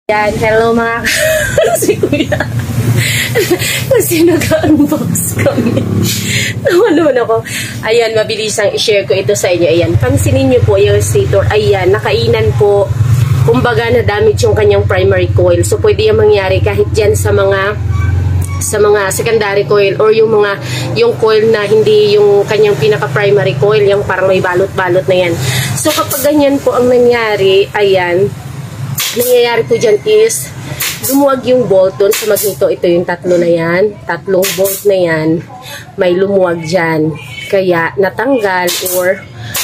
Yan, hello mga si Kuya. Kasi nag-unbox kami. Naman naman ako. Ayan, mabilis ang i-share ko ito sa inyo. Ayan, pansinin nyo po yung stator. Ayan, nakainan po. Kumbaga na damage yung kanyang primary coil. So, pwede yung mangyari kahit dyan sa mga secondary coil or yung coil na hindi yung kanyang pinaka-primary coil, yung parang may balot-balot na yan. So, kapag ganyan po ang nangyari, ayan, nangyayari po dyan is lumuwag yung bolt doon sa magneto. Ito yung tatlo na yan, tatlong bolt na yan, may lumuwag dyan, kaya natanggal or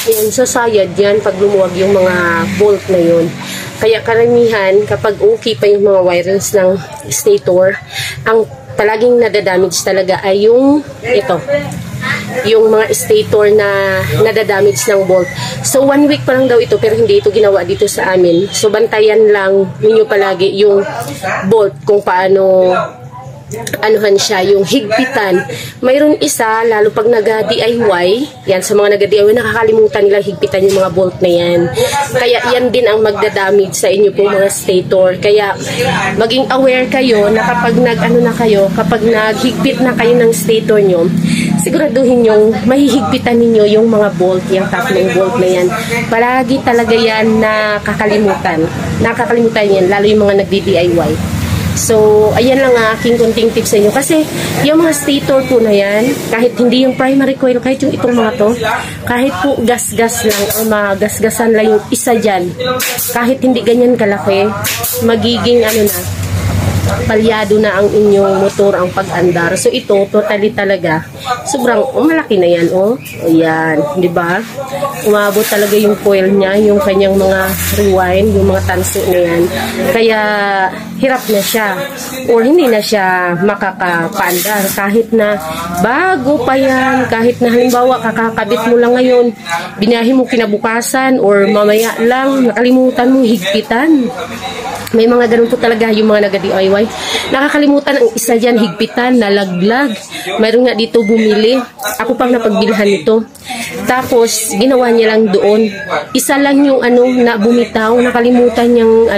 ayan, sasayad yan pag lumuwag yung mga bolt na yun. Kaya karamihan kapag okay pa yung mga wirings ng stator, ang palaging nadadamage talaga ay yung ito, yung mga stator na nadadamage ng bolt. So 1 week pa lang daw ito, pero hindi ito ginawa dito sa amin. So bantayan lang ninyo palagi yung bolt kung paano anuhan siya, yung higpitan. Mayroon isa, lalo pag nag-DIY, yan sa mga nag-DIY, nakakalimutan nila higpitan yung mga bolt na yan. Kaya yan din ang magdadamage sa inyo pong mga stator. Kaya maging aware kayo na kapag kapag naghigpit na kayo ng stator nyo, siguraduhin yung mahihigpitan ninyo yung mga bolt, yung tatlong bolt na yan. Palagi talaga yan nakakalimutan. Nakakalimutan yan, lalo yung mga nagdi-DIY. So, ayan lang aking kunting tips sa inyo. Kasi, yung mga stator po na yan, kahit hindi yung primary coil, kahit yung itong mga to, kahit po gas-gas lang, o magas-gasan lang yung isa dyan, kahit hindi ganyan kalaki, magiging palyado na ang inyong motor, ang pag-andar. So, ito, totally talaga, sobrang, malaki na yan, ayan, di ba? Umabot talaga yung coil niya, yung kanyang mga rewind, yung mga tanso na yan. Kaya, hirap na siya, or hindi na siya makakapaandar. Kahit na bago pa yan, kahit na halimbawa, kakakabit mo lang ngayon, binahe mo kinabukasan, or mamaya lang, nakalimutan mo higpitan. May mga ganun po talaga yung mga nag-DIY. Nakakalimutan ang isa dyan, higpitan, nalaglag. Mayroon nga dito bumili. Ako pang napagbilhan nito. Tapos, ginawa niya lang doon. Isa lang yung na bumitaw. Nakalimutan niyang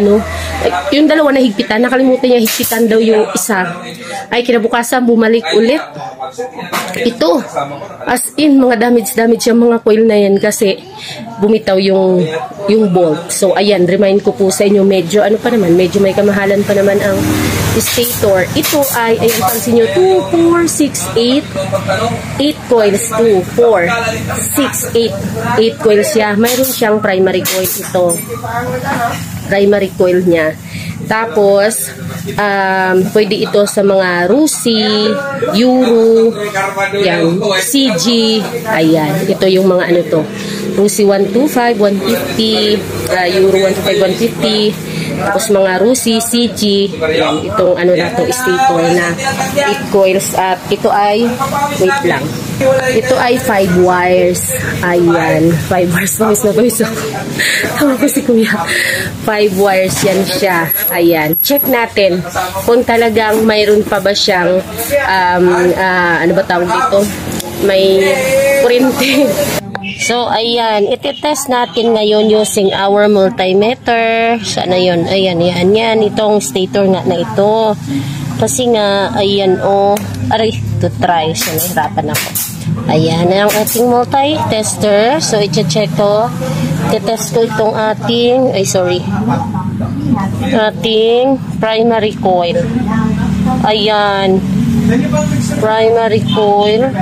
yung dalawa na higpitan. Nakalimutan niya higpitan daw yung isa. Ay, kinabukasan, bumalik ulit. Ito. As in, mga damage yung mga coil na yan kasi bumitaw yung bolt. So, ayan, remind ko po sa inyo, medyo medyo may kamahalan pa naman ang stator. Ito ay, ayan, pansin nyo, 2, 4, 6, 8 8 coils, 2, 4, 6, 8 coils siya. Mayroon siyang primary coil ito, primary coil niya. Tapos pwede ito sa mga Rusi, Euro, yan, CG, ayan, ito yung mga to, Rusi 125, 150, Euro 125, 150, tapos mga Rusi, CG, yan, itong na to, stator na 8 coils, at ito ay, wait lang, ito ay 5 wires, ayan, 5 wires, pawis ako, tawa ko si Kuya, 5 wires yan siya, ayan, check natin kung talagang mayroon pa ba siyang, ano ba tawag dito, may kuryente. So, ayan, iti-test natin ngayon using our multimeter. Saan na yun? Ayan, yan. Itong stator nga na ito. Kasi nga, ayan, aray, to try. So, nahirapan ako. Ayan, ang ating multi-tester. So, i-check ko. Iti-test ko itong ating, ating primary coil. Ayan. Primary coil.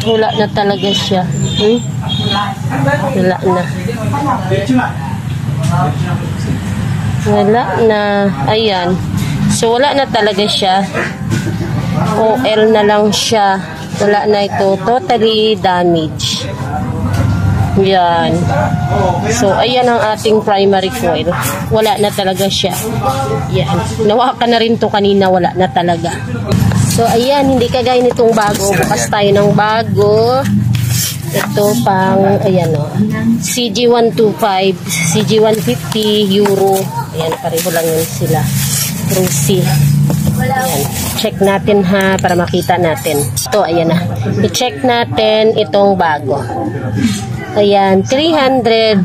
Wala na talaga siya. Wala na. Wala na. Ayan. So, wala na talaga siya. OL na lang siya. Wala na ito. Totally damaged. Yan. So, ayan ang ating primary coil. Wala na talaga siya. Yan. Nawa ka na rin to kanina. Wala na talaga. So, ayan, hindi kagaya nitong bago. Bukas tayo ng bago. Ito pang, ayan CG125, CG150, Euro. Ayan, pareho lang yun sila. Rusi. Ayan. Check natin ha, para makita natin. Ito, ayan na. I-check natin itong bago. Ayan, 361.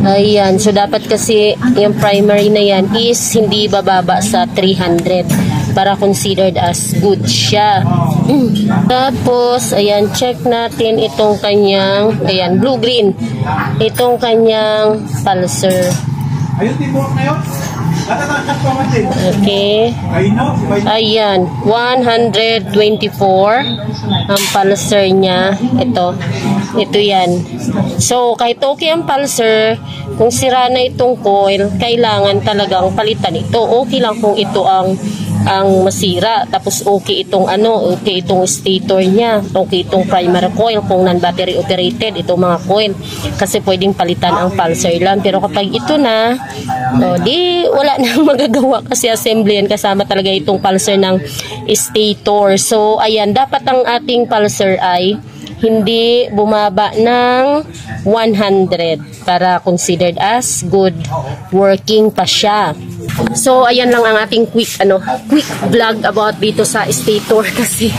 Ayan. So, dapat kasi yung primary na yan is hindi bababa sa 300 para considered as good siya. Tapos, ayan, check natin itong kanyang, ayan, blue-green. Itong kanyang pulsar. Okay. Ayan, 124 ang pulsar niya. Ito yan. So, kahit okay ang pulsar, kung sira na itong coil, kailangan talagang palitan ito. Okay lang kung ito ang masira. Tapos okay itong okay itong stator niya. Okay itong primary coil kung non-battery operated itong mga coil. Kasi pwedeng palitan ang pulsar lang. Pero kapag ito na, di wala nang magagawa kasi assembly yan kasama talaga itong pulsar ng stator. So ayan, dapat ang ating pulsar ay hindi bumaba ng 100 para considered as good working pa siya. So ayan lang ang ating quick vlog about dito sa stator kasi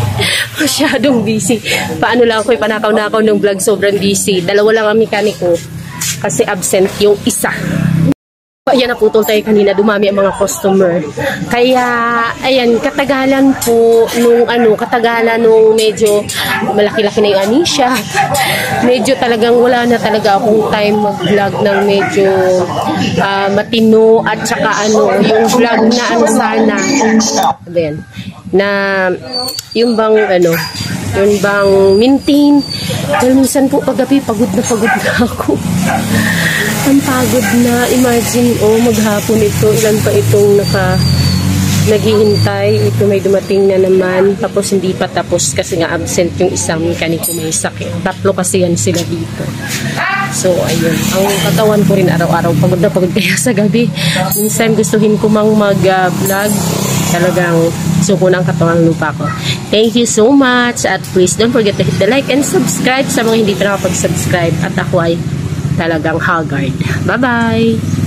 masyadong busy. Paano lang ako panakaw-nakaw ng vlog, sobrang busy. Dalawa lang ang mekaniko kasi absent yung isa. Ayan, naputol tayo kanina, dumami ang mga customer. Kaya, ayan, katagalan po nung medyo malaki-laki na yung anisya. Medyo talagang wala na talaga akong time mag-vlog ng medyo matino at saka yung vlog na sana. Ayan, na yung bang maintain. Dahil minsan po paggabi, pagod na ako. Ang pagod na. Imagine, maghapon ito. Ilan pa itong naghihintay. Ito may dumating na naman. Tapos hindi pa tapos kasi nga absent yung isang mekaniko may sakit. 3 kasi yan sila dito. So, ayun. Ang katawan ko rin araw-araw. Pagod na pagod kaya sa gabi. Minsan gustuhin ko mang mag-vlog. Talagang suko ng katawan lupa ko. Thank you so much. At please don't forget to hit the like and subscribe sa mga hindi pa nakapag-subscribe. At ako ay talagang haggard. Bye-bye!